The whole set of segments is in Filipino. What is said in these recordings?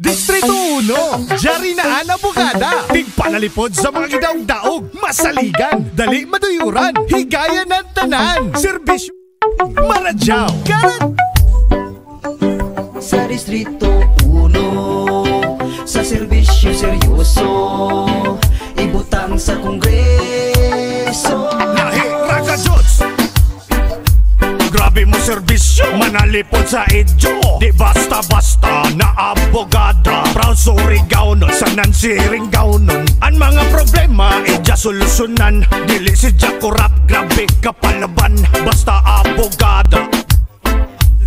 Distrito 1, Jari na Bugada. Tigpanalipod sa mga gidaog-daog, masaligan, dali maduyuran, higaya ng tanan, serbisyo, maradyaw, karat. Sa Distrito 1, sa serbisyo seryoso, ibutang sa Kongreso. Lahi Ragajots, grabe mo serbisyo, manalipod sa idyo. Di basta-basta na abogada, proud Surigao nun, sa nansiring gaunon. Ang mga problema, idya solusyonan. Dili si Jacorap, grabe kapalaban, basta abogada.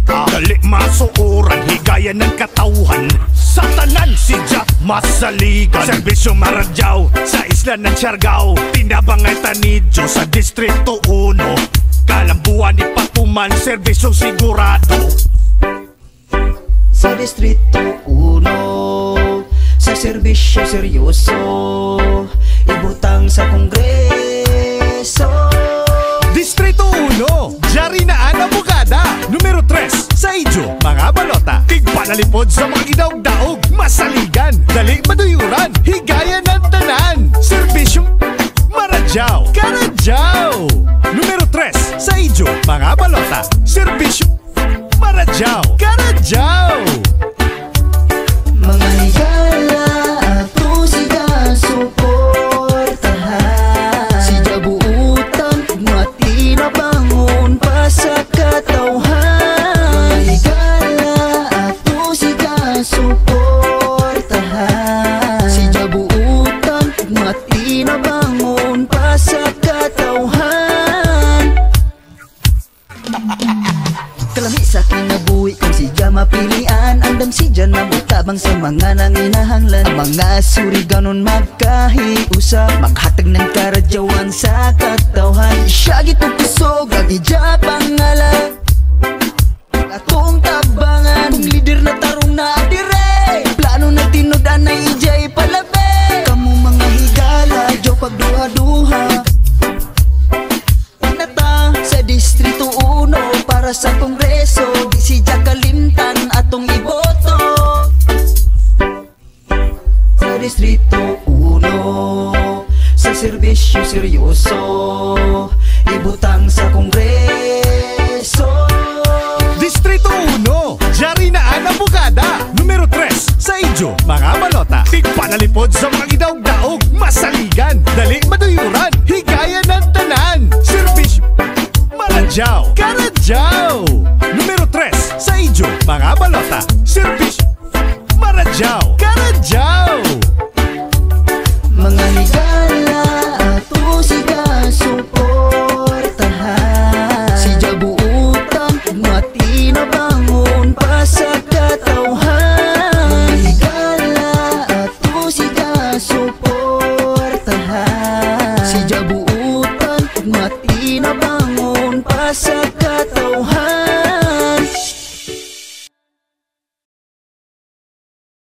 Dali masuuran, higaya ng katauhan, sa tanan si Jack masaligan. Serbisyo maradyaw, sa isla ng Siargao, tinabangay tanidyo sa Distrito 1. Kalambuan ni Patuman, serbisyo sigurado. Sa Distrito 1, sa serbisyo seryoso, ibutang sa Kongreso. Distrito 1, Jari na Bugada. Numero 3, sa Idyo, mga balota. Tigpanalipod sa mga gidaog-daog, masaligan, dali maduyuran, higaya ng tanan, serbisyong maradyaw, karadyaw. Numero 3, sa Idyo, mga balota. Serbisyong maradyaw, karadyaw. Mga higala ato siya suportahan. Si Jabuutan mati na bangon pa sa katauhan. Mga higala ato siya suportahan. Si Jabuutan mati na bangon pa sa katauhan. Kalami sa kinabuhi kung si Jama pilian. Andam si Jan na mutabang sa mga nanginahanglan. Mga Suriganon magkahiusa, maghatag ng karadyawan sa katawhan. Siya gitong kusog, ang ija pangalan. Atong tabangan, kung lider na tarong na adire. Plano na tinodan na ijay palabe. Kamu mga higala, jow pagduha-duha. Nata sa Distrito 1, para sa Kongreso, di si Jakalimtan atong iboto. Sa Distrito 1, sa serbisyo seryoso, ibutang sa Kongreso. Distrito 1, Jari na Bugada. Numero 3, sa Idyo, mga balota. Tigpanalipod sa mga gidaog-daog, masaligan, dali maduyuran, higaya ng tanan, serbisyo maradyaw, karadyaw. Numero 3, sa Idyo, mga balota. Serbisyo maradyaw, karadyaw. Mga higala ato siya suportahan. Si Jabuutan mati na bangon pa sa katauhan. Mga higala ato siya suportahan. Si Jabuutan mati na bangon pa sa katauhan.